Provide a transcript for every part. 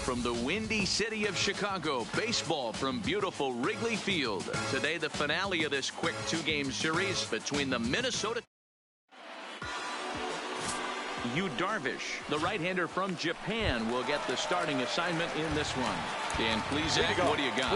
from the windy city of Chicago, baseball from beautiful Wrigley Field. Today, the finale of this quick two-game series between the Minnesota. Yu Darvish, the right-hander from Japan, will get the starting assignment in this one. Dan Plesac, what do you got?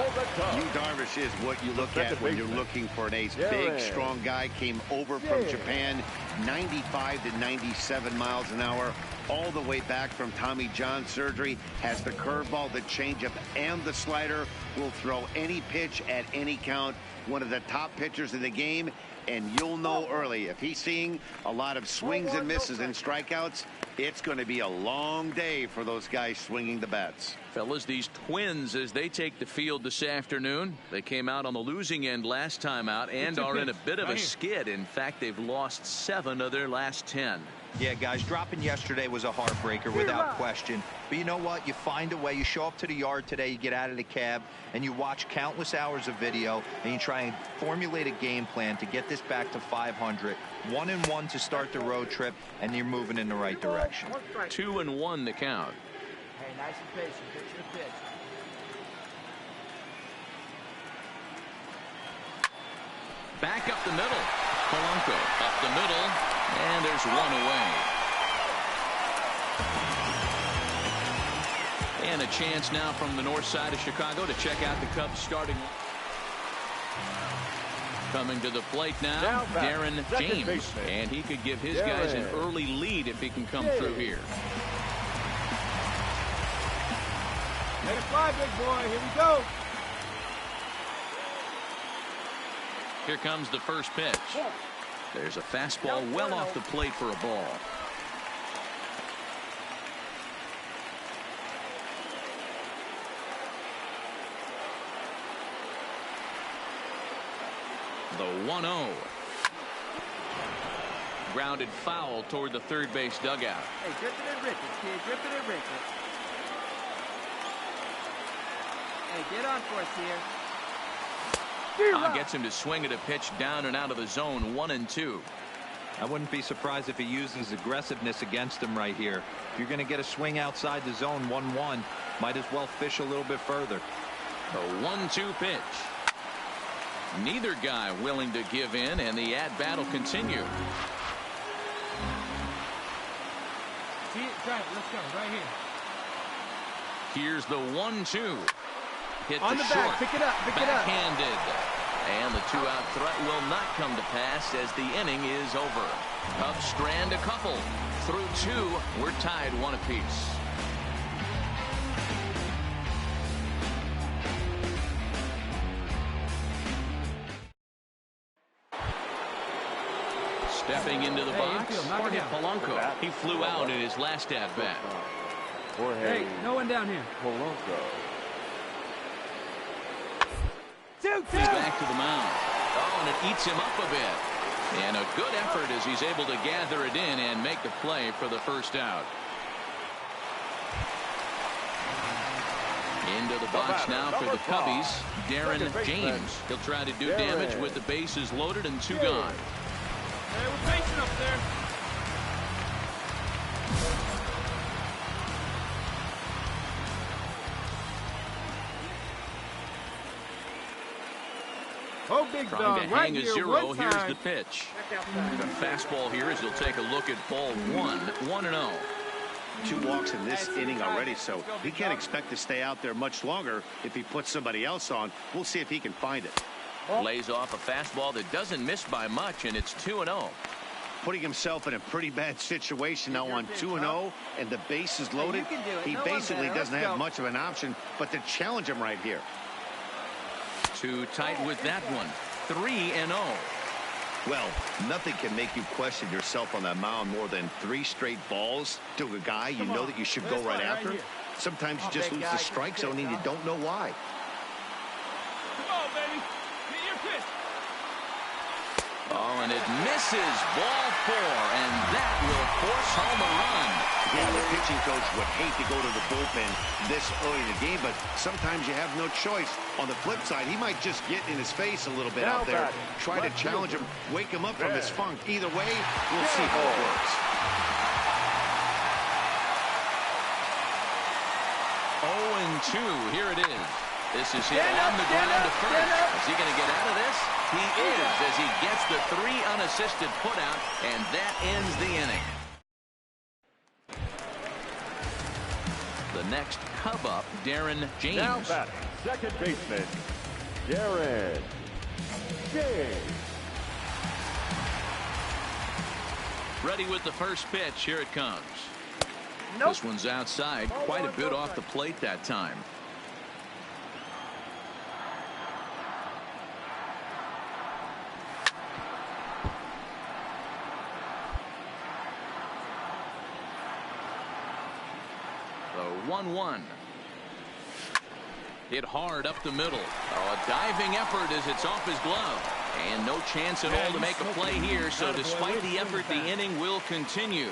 Yu Darvish is what you look at when you're looking for an ace. Big, strong guy, came over from Japan, 95 to 97 miles an hour, all the way back from Tommy John surgery, has the curveball, the changeup, and the slider, will throw any pitch at any count. One of the top pitchers in the game, and you'll know early if he's seeing a lot of swings and misses and strikeouts, it's going to be a long day for those guys swinging the bats. Fellas, these Twins, as they take the field this afternoon, they came out on the losing end last time out and are in a bit of a skid. In fact, they've lost 7 of their last 10. Yeah, guys, dropping yesterday was a heartbreaker without question. But you know what? You find a way. You show up to the yard today, you get out of the cab, and you watch countless hours of video, and you try and formulate a game plan to get this back to 500. 1-1 to start the road trip, and you're moving in the right direction. 2-1 the count. Hey, nice and patient. Pitch your pitch. Back up the middle. Polanco up the middle, and there's one away. And a chance now from the north side of Chicago to check out the Cubs starting. Coming to the plate now, Darren James, and he could give his guys an early lead if he can come through here. Let it fly, big boy. Here we go. Here comes the first pitch. There's a fastball well off the plate for a ball. The 1-0. Grounded foul toward the third base dugout. Hey, grip it and rip it, kid. Grip it and rip it. Hey, get on for us here. Gets him to swing at a pitch down and out of the zone. 1-2. I wouldn't be surprised if he uses aggressiveness against him right here. If you're going to get a swing outside the zone 1-1, might as well fish a little bit further. The 1-2 pitch. Neither guy willing to give in, and the at-bat will continue. See it? Try it. Let's go. Right here. Here's the 1-2. Hit on the short. back. Pick it up. Pick it up. Backhanded. And the 2-out threat will not come to pass as the inning is over. Cubs strand a couple. Through 2, we're tied 1 apiece. Stepping into the box, Jorge Polanco. He flew out in his last at-bat. Hey, no one down here. Polanco. He's back to the mound. Oh, and it eats him up a bit. And a good effort as he's able to gather it in and make the play for the first out. Into the box now for the Cubbies, Darren James. He'll try to do damage with the bases loaded and 2 gone. Hey, we're patient up there. Oh, big Trying dog, to right hang a here, 0. one Here's time. the pitch. The fastball here as he'll take a look at ball 1. 1-0. 2 walks in this inning already, so he can't expect to stay out there much longer if he puts somebody else on. We'll see if he can find it. Lays off a fastball that doesn't miss by much, and it's 2-0. Putting himself in a pretty bad situation now on 2-0, and the base is loaded. He basically doesn't have much of an option but to challenge him right here. Too tight with that one. 3-0. Well, nothing can make you question yourself on that mound more than 3 straight balls to a guy you know that you should go right after. Sometimes you just lose the strike zone and you don't know why. Come on, baby. Get your pitch. Oh, and it misses. Ball 4, and that will force home a run. Yeah, the pitching coach would hate to go to the bullpen this early in the game, but sometimes you have no choice. On the flip side, he might just get in his face a little bit out there, try to challenge him, wake him up from his funk. Either way, we'll see how it works. 2. Here it is. This is hit on the ground to first. Is he going to get out of this? He is, as he gets the 3 unassisted putout, and that ends the inning. The next Cub up, Darren James. Now batting, second baseman, Darren James. Ready with the first pitch. Here it comes. This one's outside, quite a bit off the plate that time. The 1-1. Hit hard up the middle. Oh, a diving effort as it's off his glove. And no chance at all to make a play here, so despite the effort, the inning will continue.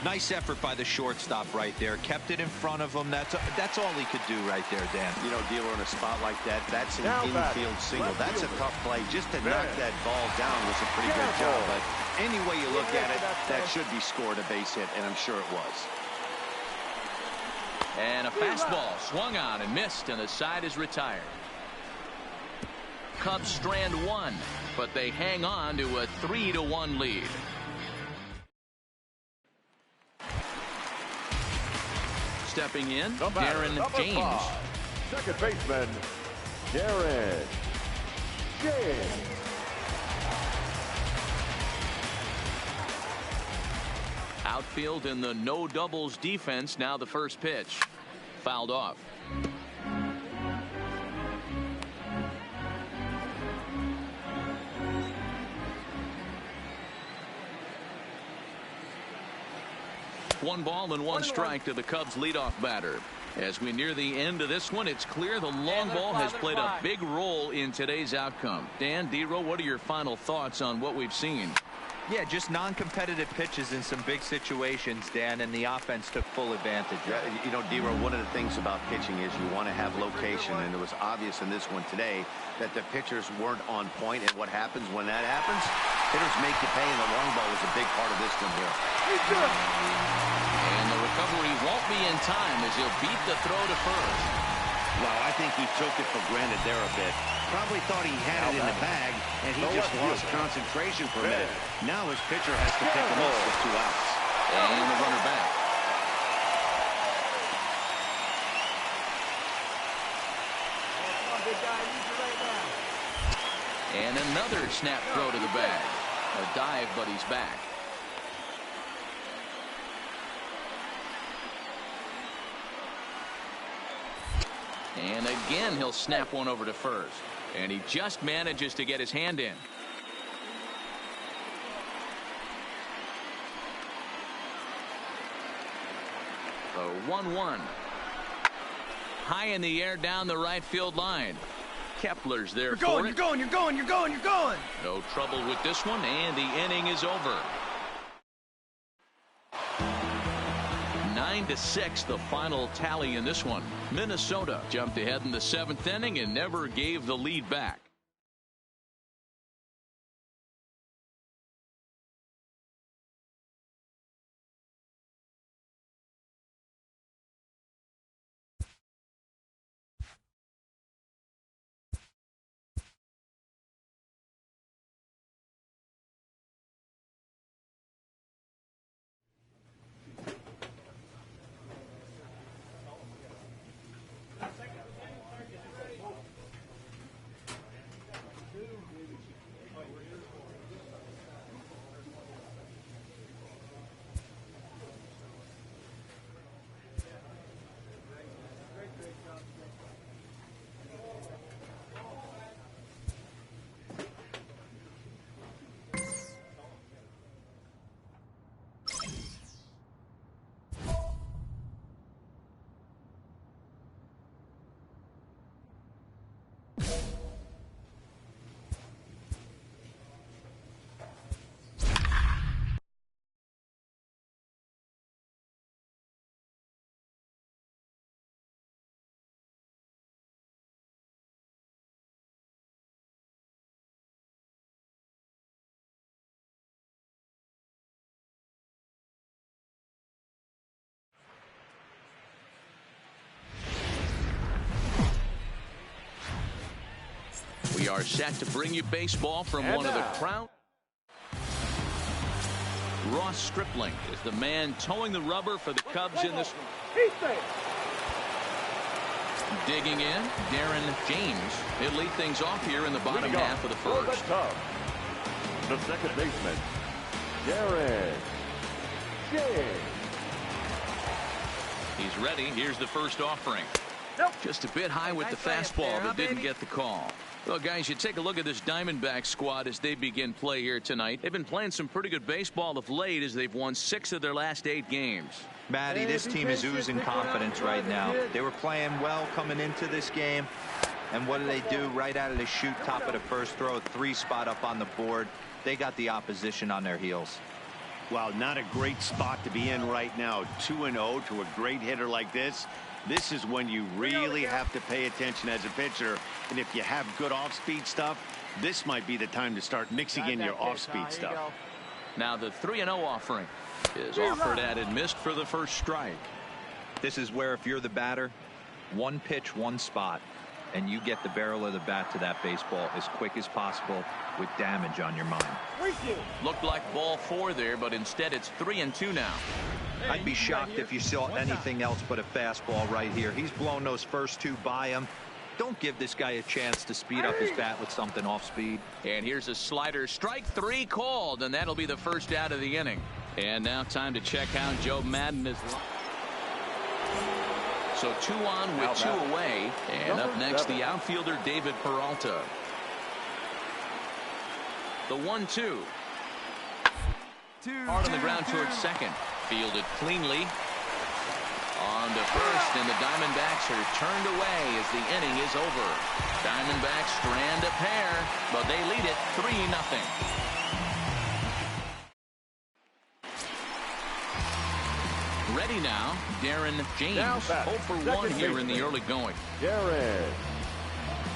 Nice effort by the shortstop right there. Kept it in front of him. That's all he could do right there, Dan. You know, dealer in a spot like that, that's an infield single. That's a tough play. Just to knock that ball down was a pretty good job. But any way you look at it, that should be scored a base hit, and I'm sure it was. And a fastball swung on and missed, and the side is retired. Cubs strand 1, but they hang on to a 3-1 lead. Stepping in, Darren James. 5, second baseman, Darren James. Outfield in the no doubles defense. Now the first pitch. Fouled off. One ball and one strike to the Cubs leadoff batter. As we near the end of this one, it's clear the long ball has played a big role in today's outcome. Dan, D-Row, what are your final thoughts on what we've seen? Yeah, just non-competitive pitches in some big situations, Dan, and the offense took full advantage. Yeah, you know, D-Row, one of the things about pitching is you want to have location, and it was obvious in this one today that the pitchers weren't on point, and what happens when that happens? Hitters make you pay, and the long ball was a big part of this one here. And the recovery won't be in time as he'll beat the throw to first. Well, I think he took it for granted there a bit. Probably thought he had it in the bag, and he just lost concentration for a minute. Now his pitcher has to pick him up with 2 outs. And the runner back. And another snap throw to the bag. A dive, but he's back. And again, he'll snap one over to first. And he just manages to get his hand in. The 1-1. High in the air down the right field line. Kepler's there for it. You're going. No trouble with this one, and the inning is over. 9-6, the final tally in this one. Minnesota jumped ahead in the 7th inning and never gave the lead back. We are set to bring you baseball from one of the crown. Ross Stripling is the man towing the rubber for the Cubs in this. Digging in, Darren James. He'll lead things off here in the bottom half of the first. The second baseman, Darren James. He's ready. Here's the first offering. Just a bit high with the fastball, but didn't get the call. Well, guys, you take a look at this Diamondback squad as they begin play here tonight. They've been playing some pretty good baseball of late as they've won 6 of their last 8 games. Matty, this team is oozing confidence right now. They were playing well coming into this game. And what do? Right out of the chute, top of the first, throw a 3 spot up on the board. They got the opposition on their heels. Well, not a great spot to be in right now. 2-0 to a great hitter like this. This is when you really have to pay attention as a pitcher. And if you have good off-speed stuff, this might be the time to start mixing in your off-speed stuff. Now the 3-0 offering is offered at and missed for the first strike. This is where if you're the batter, 1 pitch, 1 spot, and you get the barrel of the bat to that baseball as quick as possible with damage on your mind. Looked like ball 4 there, but instead it's 3-2 now. I'd be shocked if you saw anything else but a fastball right here. He's blown those first 2 by him. Don't give this guy a chance to speed up his bat with something off speed. And here's a slider. Strike 3 called, and that'll be the first out of the inning. And now time to check how Joe Madden is. So 2 on with 2 away. And up next, the outfielder David Peralta. The 1-2. Hard on the ground towards second. Fielded cleanly. On to first, and the Diamondbacks are turned away as the inning is over. Diamondbacks strand a pair, but they lead it 3-0. Ready now, Darren James. 0 for 1 here in the early going. Darren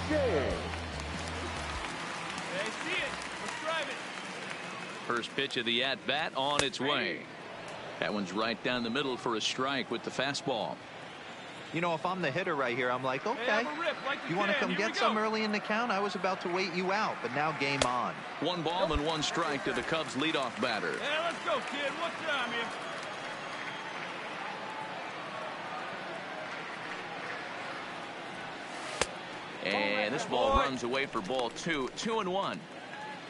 James. Hey, see it. Let's drive it. First pitch of the at-bat on its way. That one's right down the middle for a strike with the fastball. You know, if I'm the hitter right here, I'm like, okay, you want to come get some early in the count? I was about to wait you out, but now game on. 1 ball and 1 strike to the Cubs leadoff batter. Hey, let's go, kid. What's time here? And this ball runs away for ball 2. 2-1.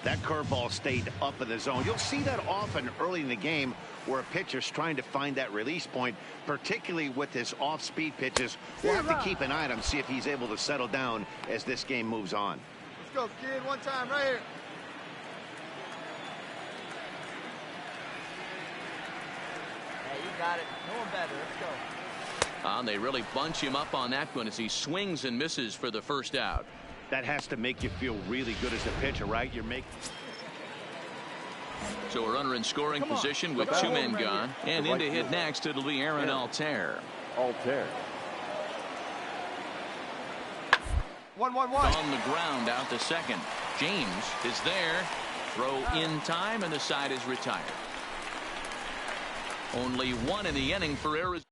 That curveball stayed up in the zone. You'll see that often early in the game where a pitcher's trying to find that release point, particularly with his off-speed pitches. We'll have to keep an eye on him, see if he's able to settle down as this game moves on. Let's go, kid. One time right here. Hey, you got it. No one better. Let's go. They really bunch him up on that one as he swings and misses for the first out. That has to make you feel really good as a pitcher, right? You're making. So a runner in scoring position with 2 men gone. And in to hit next, it'll be Aaron Altair. Altair. 1-1-1. On the ground out to second. James is there. Throw in time, and the side is retired. Only 1 in the inning for Arizona.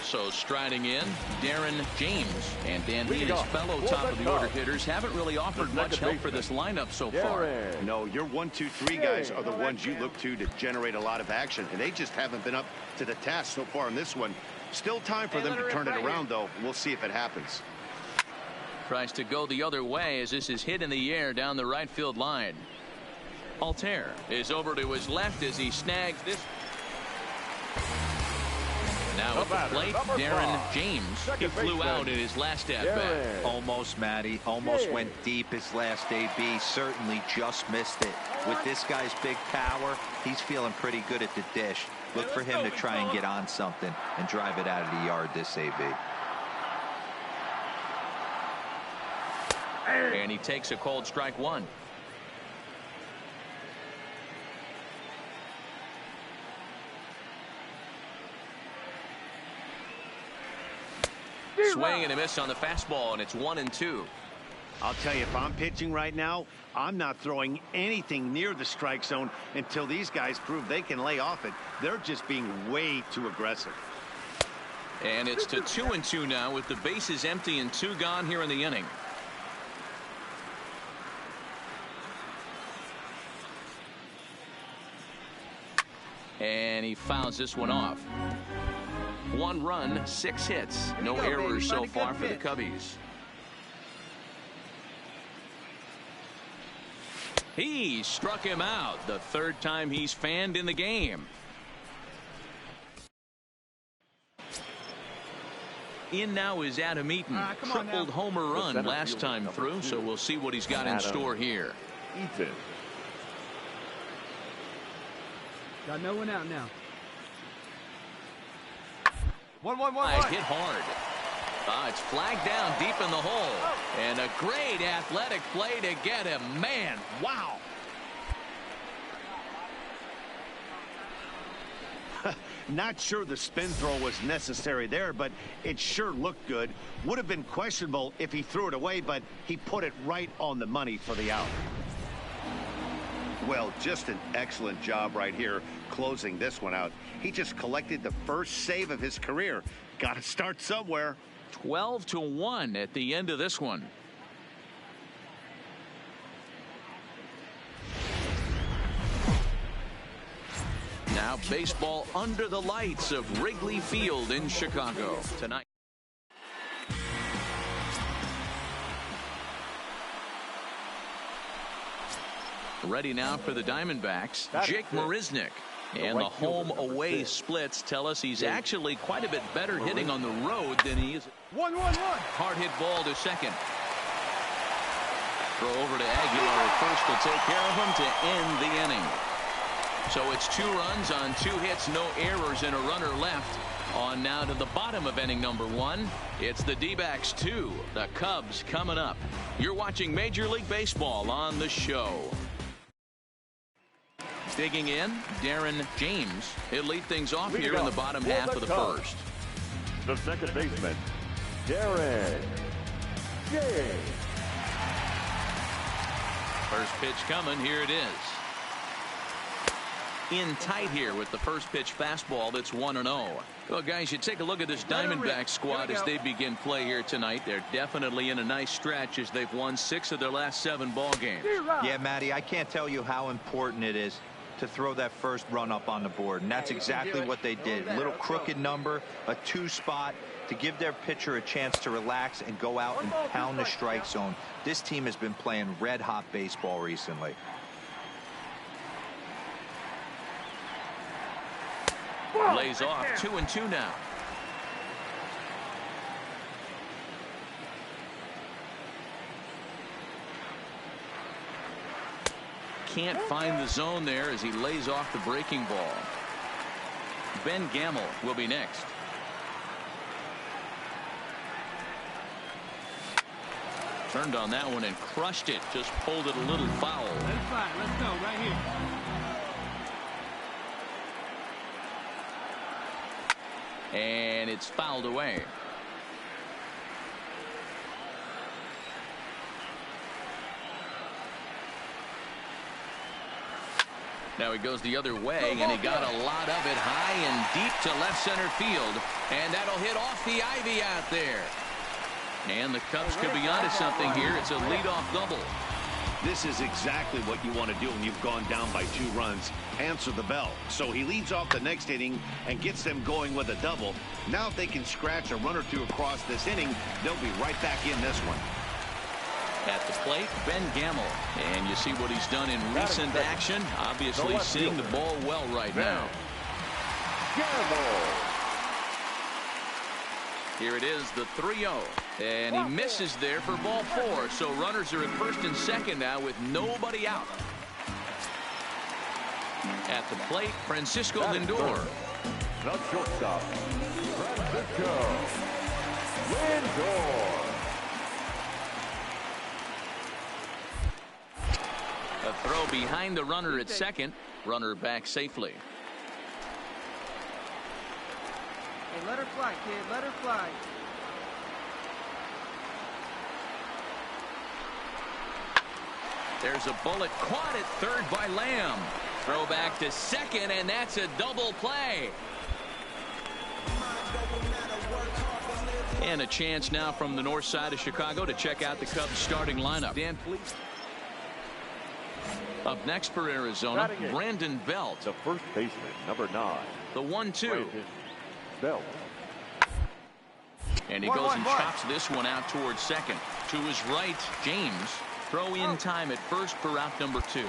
So striding in, Darren James. And Dan, he and his fellow top of the order hitters haven't really offered much help for this lineup so far. No, your 1, 2, 3 guys are the ones you look to generate a lot of action, and they just haven't been up to the task so far in this one. Still time for them to turn it around, though. We'll see if it happens. Tries to go the other way as this is hit in the air down the right field line. Altair is over to his left as he snags this. Now at the plate, Darren James. He flew out in his last at-bat. Almost, Matty. Almost went deep his last AB. Certainly just missed it. With this guy's big power, he's feeling pretty good at the dish. Look for him to try and get on something and drive it out of the yard this AB. And he takes a called strike 1. Swing and a miss on the fastball, and it's 1-2. I'll tell you, if I'm pitching right now, I'm not throwing anything near the strike zone until these guys prove they can lay off it. They're just being way too aggressive. And it's to 2-2 now with the bases empty and 2 gone here in the inning. And he fouls this one off. 1 run, 6 hits. No errors so far for the Cubbies. He struck him out, the 3rd time he's fanned in the game. In now is Adam Eaton. Tripled homer run last time through, so we'll see what he's got in store here. Eaton. Got no one out now. 1-1-1. Hit hard. It's flagged down deep in the hole. And a great athletic play to get him. Man, wow. Not sure the spin throw was necessary there, but it sure looked good. Would have been questionable if he threw it away, but he put it right on the money for the out. Well, just an excellent job right here closing this one out. He just collected the first save of his career. Got to start somewhere. 12-1 at the end of this one. Now baseball under the lights of Wrigley Field in Chicago tonight. Ready now for the Diamondbacks, Jake Marisnick. And the home-away splits tell us he's actually quite a bit better hitting on the road than he is. 1-1-1. Hard hit ball to second. Throw over to Aguilar at first will take care of him to end the inning. So it's 2 runs on 2 hits, no errors, and a runner left. On now to the bottom of inning number 1. It's the D-backs 2. The Cubs coming up. You're watching Major League Baseball on the show. Digging in, Darren James. He'll lead things off here in the bottom half of the first. The second baseman, Darren James. First pitch coming. Here it is. In tight here with the first pitch fastball that's 1-0. Well, guys, you take a look at this Diamondback squad as they begin play here tonight. They're definitely in a nice stretch as they've won 6 of their last 7 ball games. Yeah, Matty, I can't tell you how important it is to throw that first run up on the board, and that's exactly what they did. A little crooked number, a 2 spot to give their pitcher a chance to relax and go out and pound the strike zone. This team has been playing red-hot baseball recently. Lays off 2-2 now. Can't find the zone there as he lays off the breaking ball. Ben Gamel will be next. Turned on that one and crushed it. Just pulled it a little foul. Let it fly. Let's go right here. And it's fouled away. Now he goes the other way, and he got a lot of it high and deep to left center field. And that'll hit off the ivy out there. And the Cubs could be onto something here. It's a leadoff double. This is exactly what you want to do when you've gone down by 2 runs. Answer the bell. So he leads off the next inning and gets them going with a double. Now if they can scratch a run or 2 across this inning, they'll be right back in this one. At the plate, Ben Gamel. And you see what he's done in recent action. Obviously seeing the ball well right now. Gamel. Here it is, the 3-0. And he misses there for ball 4. So runners are at first and second now with nobody out. At the plate, Francisco Lindor. The shortstop, Francisco Lindor. A throw behind the runner at second. Runner back safely. Hey, let her fly, kid. Let her fly. There's a bullet caught at third by Lamb. Throw back to second, and that's a double play. And a chance now from the north side of Chicago to check out the Cubs starting lineup. Dan, please. Up next for Arizona, Brandon Belt. The first baseman, number 9. The 1-2. Brandon Belt. And he goes and chops this one out towards second. To his right, James. Throw in time at first for out number 2.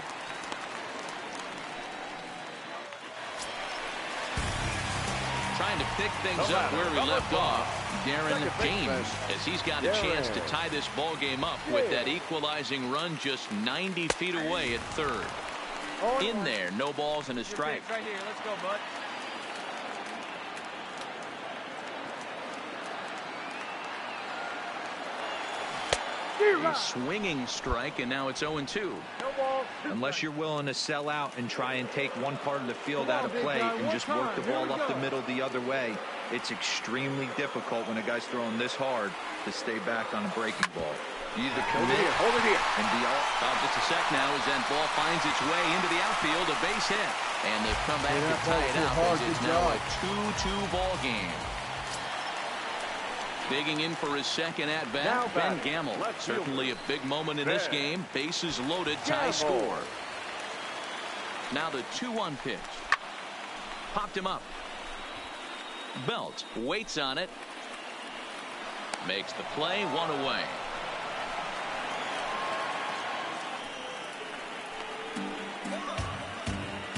Trying to pick things up where he left off. Darren James, as he's got a chance to tie this ball game up with that equalizing run just 90 feet away at third. In there, no balls and a strike. Right here, let's go, bud. A swinging strike, and now it's 0-2. Unless you're willing to sell out and try and take one part of the field out of play and just work the ball up the middle the other way, it's extremely difficult when a guy's throwing this hard to stay back on a breaking ball. You either commit and be all. Just a sec now as that ball finds its way into the outfield, a base hit. And they've come back to tie it out as it's now a 2-2 ball game. Digging in for his second at-bat, Ben Gamble. Certainly a big moment in this game. Bases loaded, tie score. Now the 2-1 pitch. Popped him up. Belt waits on it. Makes the play, 1 away.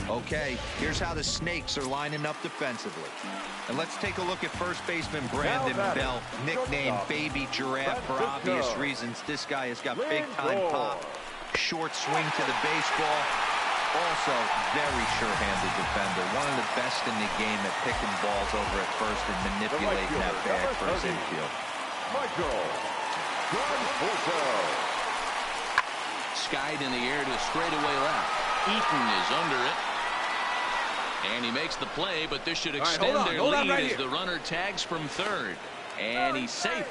Okay, here's how the Snakes are lining up defensively. And let's take a look at first baseman Brandon Belt, nicknamed Baby Giraffe for obvious reasons. This guy has got big-time pop, short swing to the baseball. Also, very sure-handed defender. One of the best in the game at picking balls over at first and manipulating that bag for his infield. Skied in the air to straightaway left. Eaton is under it. And he makes the play, but this should extend their lead as the runner tags from third. And he's safe.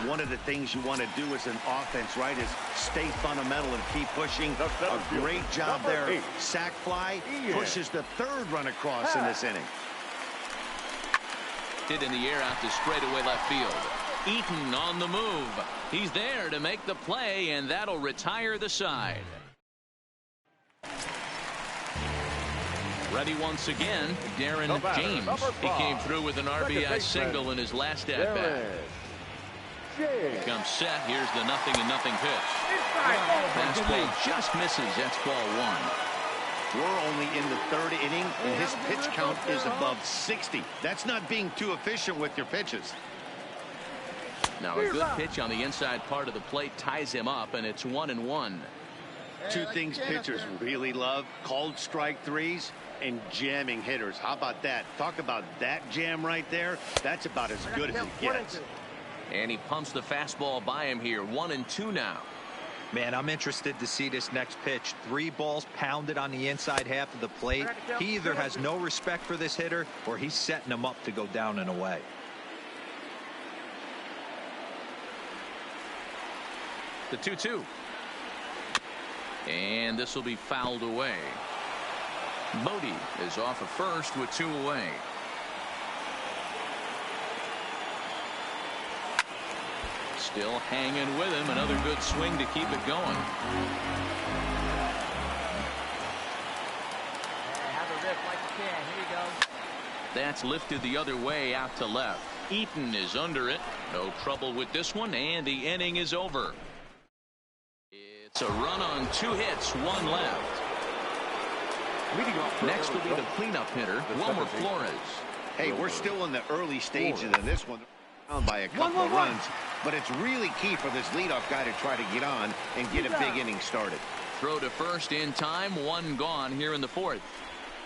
One of the things you want to do as an offense, right, is stay fundamental and keep pushing. A great job there. Sack fly pushes the third run across in this inning. Hit in the air out to straightaway left field. Eaton on the move. He's there to make the play, and that'll retire the side. Ready once again, Darren James. He came through with an RBI single in his last at-bat. Comes set. Here's the 0-0 pitch. Fastball just misses. That's ball 1. We're only in the third inning, and his pitch count is above 60. That's not being too efficient with your pitches. Now a good pitch on the inside part of the plate ties him up, and it's 1-1. Two things pitchers really love: called strike threes and jamming hitters. How about that? Talk about that jam right there. That's about as good as it gets. And he pumps the fastball by him here. 1-2 now. Man, I'm interested to see this next pitch. 3 balls pounded on the inside half of the plate. He either has no respect for this hitter or he's setting him up to go down and away. The 2-2. And this will be fouled away. Bodie is off of first with 2 away. Still hanging with him. Another good swing to keep it going. Have a rip like you can. Here you go. That's lifted the other way out to left. Eaton is under it. No trouble with this one, and the inning is over. It's a run on 2 hits, 1 left. Next will be the cleanup hitter, Wilmer Flores. Hey, we're still in the early stages of this one, down by a couple of runs, but it's really key for this leadoff guy to try to get on and get a big inning started. Throw to first in time, 1 gone here in the 4th.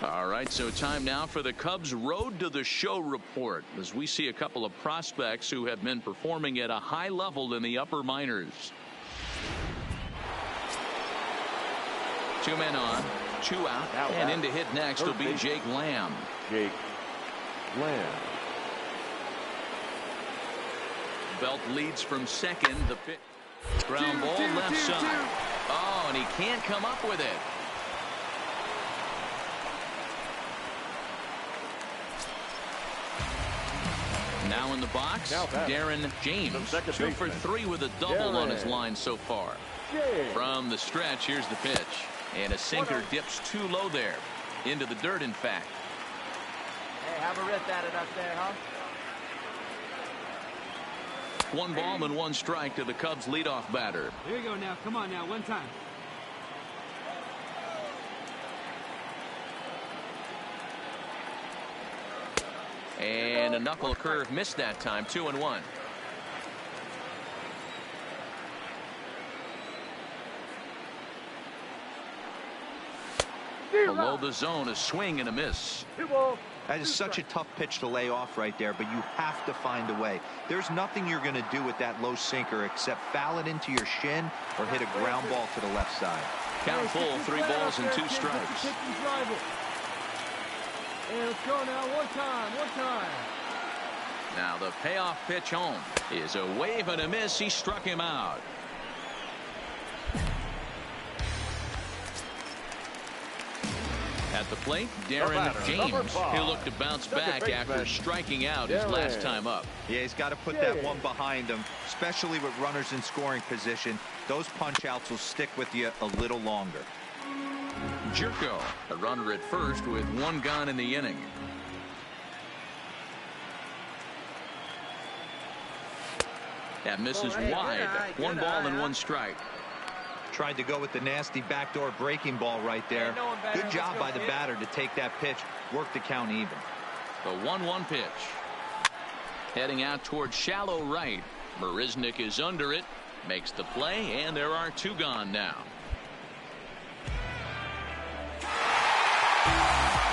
All right, so time now for the Cubs Road to the Show report, as we see a couple of prospects who have been performing at a high level in the upper minors. 2 men on, 2 out, and in to hit next will be Jake Lamb. Jake Lamb. Belt leads from second. The pitch. Ground ball left side. Oh, and he can't come up with it. Now in the box, Darren James, 2 for 3 with a double on his line so far. From the stretch, here's the pitch. And a sinker dips too low there. Into the dirt, in fact. Hey, have a rip at it up there, huh? 1 ball and 1 strike to the Cubs leadoff batter. Here you go now. Come on now. One time. And a knuckle curve missed that time. 2-1. Below the zone, a swing and a miss. That is such a tough pitch to lay off right there, but you have to find a way. There's nothing you're going to do with that low sinker except foul it into your shin or hit a ground ball to the left side. Count full, 3 balls and 2 strikes. And let's go now. One time. Now the payoff pitch home is a wave and a miss. He struck him out. At the plate, Darren James. He'll look to bounce back after striking out his last time up. Yeah, he's got to put that one behind him, especially with runners in scoring position. Those punch outs will stick with you a little longer. Jerko, a runner at first with 1 gone in the inning. That misses wide. 1 ball and 1 strike. Tried to go with the nasty backdoor breaking ball right there. Good job by the batter to take that pitch, work the count even. The 1-1 pitch. Heading out towards shallow right. Marisnick is under it, makes the play, and there are 2 gone now.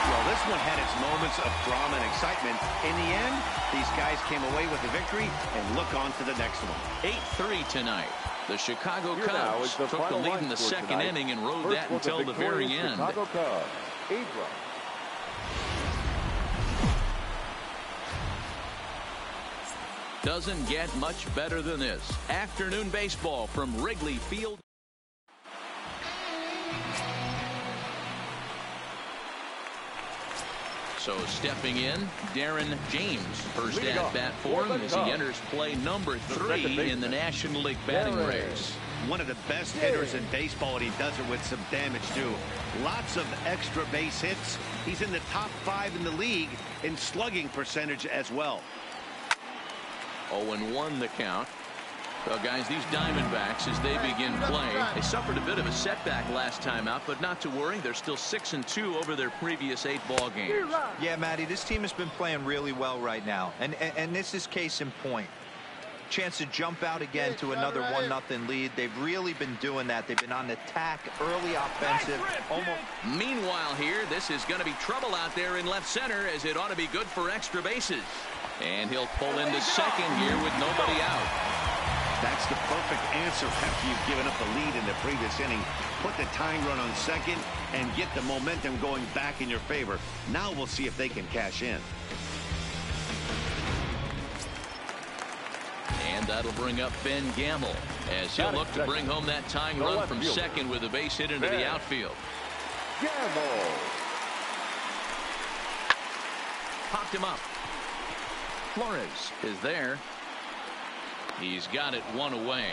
Well, this one had its moments of drama and excitement. In the end, these guys came away with the victory and look on to the next one. 8-3 tonight. The Chicago Cubs took the lead in the second inning and rode that until the very end. Chicago Cubs, 8 runs. Doesn't get much better than this. Afternoon baseball from Wrigley Field. So stepping in, Darren James. First at bat for him as he enters play number 3 in the National League batting race. One of the best hitters in baseball, and he does it with some damage too. Lots of extra base hits. He's in the top 5 in the league in slugging percentage as well. 0-1 the count. Well, guys, these Diamondbacks, as they begin play, they suffered a bit of a setback last time out, but not to worry. They're still 6-2 over their previous 8 ball games. Yeah, Matty, this team has been playing really well right now, and this is case in point. Chance to jump out again to another 1-0 lead. They've really been doing that. They've been on attack, early offensive. Meanwhile here, this is going to be trouble out there in left center, as it ought to be good for extra bases. And he'll pull into second here with nobody out. That's the perfect answer after you've given up the lead in the previous inning. Put the tying run on second and get the momentum going back in your favor. Now we'll see if they can cash in. And that'll bring up Ben Gamble as he'll look to bring home that tying run from second with a base hit into the outfield. Gamble. Popped him up. Flores is there. He's got it 1 away.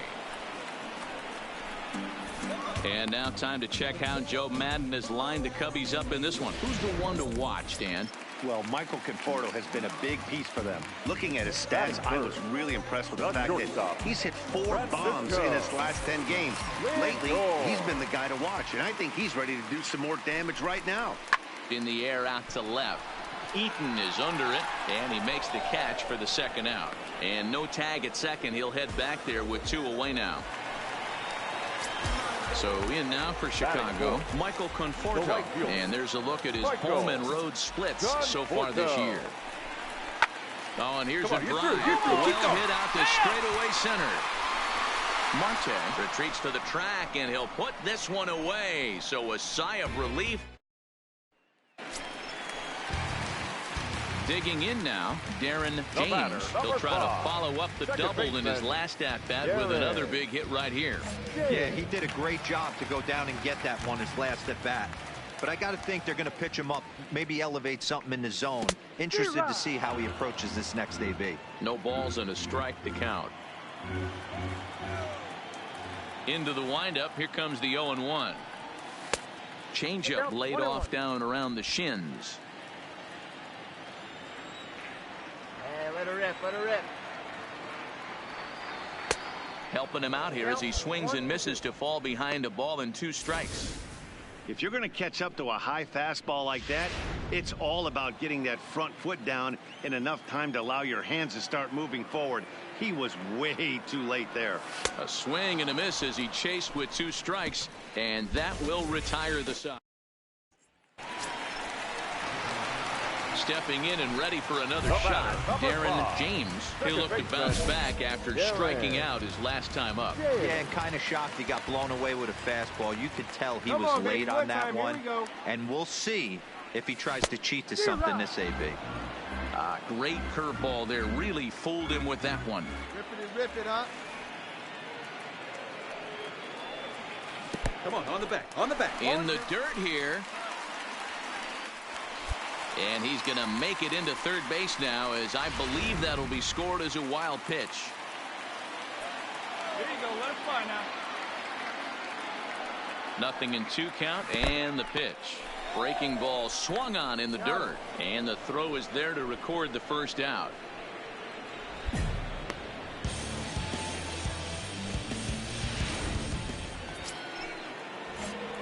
And now time to check how Joe Madden has lined the Cubbies up in this one. Who's the one to watch, Dan? Well, Michael Conforto has been a big piece for them. Looking at his stats, I was really impressed with the fact that he's hit 4 bombs in his last 10 games. Lately, he's been the guy to watch, and I think he's ready to do some more damage right now. In the air out to left. Eaton is under it, and he makes the catch for the second out. And no tag at second. He'll head back there with 2 away now. So in now for Chicago, Michael Conforto. And there's a look at his home and road splits so far this year. Oh, and here's a drive. Well hit out to straightaway center. Marte retreats to the track, and he'll put this one away. So a sigh of relief. Digging in now, Darren James. He'll try to follow up the double in his last at-bat with another big hit right here. Yeah, he did a great job to go down and get that one his last at-bat. but I got to think they're going to pitch him up, maybe elevate something in the zone. Interested to see how he approaches this next AB. No balls and a strike to count. Into the windup. Here comes the 0-1. Changeup laid off down around the shins. Hey, let her rip, let her rip. Helping him out here as he swings and misses to fall behind a ball and 2 strikes. If you're going to catch up to a high fastball like that, it's all about getting that front foot down in enough time to allow your hands to start moving forward. He was way too late there. A swing and a miss as he chased with 2 strikes, and that will retire the side. Stepping in and ready for another shot, Darren James. He'll look to bounce back after striking out his last time up. Yeah, and kind of shocked he got blown away with a fastball. You could tell he was late on that one. And we'll see if he tries to cheat to something this AB. Great curveball there. Really fooled him with that one. Rip it up. Come on the back, on the back. In the dirt here. And he's going to make it into third base now, as I believe that'll be scored as a wild pitch. There you go. Let it fly now. 0-2 count, and the pitch. Breaking ball swung on in the dirt, and the throw is there to record the first out.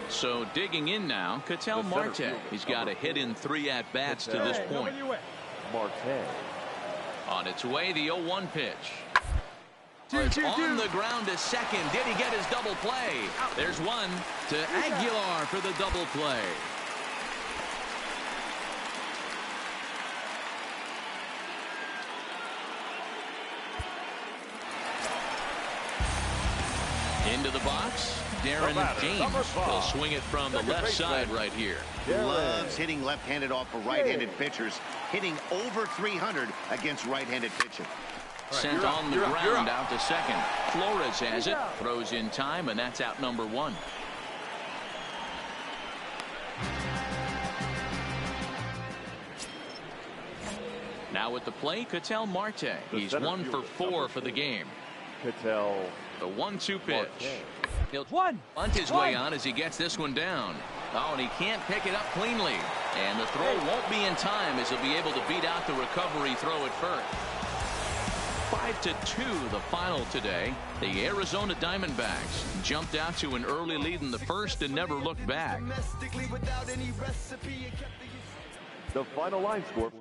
So digging in now, Ketel Marte. He's got a hit in 3 at-bats to this point. Marte. On its way, the 0-1 pitch. It's on the ground to second. Did he get his double play? There's one to Aguilar for the double play. Into the box. Darren James will swing it from the left side right here. Loves hitting left-handed off of right-handed pitchers, hitting over 300 against right-handed pitching. Sent on the ground out to second. Flores has it, throws in time, and that's out number 1. Now at the plate, Ketel Marte. He's 1 for 4 for the game. Ketel. The 1-2 pitch. He'll bunt his way on as he gets this one down. Oh, and he can't pick it up cleanly. And the throw won't be in time as he'll be able to beat out the recovery throw at first. 5-2 the final today. The Arizona Diamondbacks jumped out to an early lead in the first and never looked back. The final line score.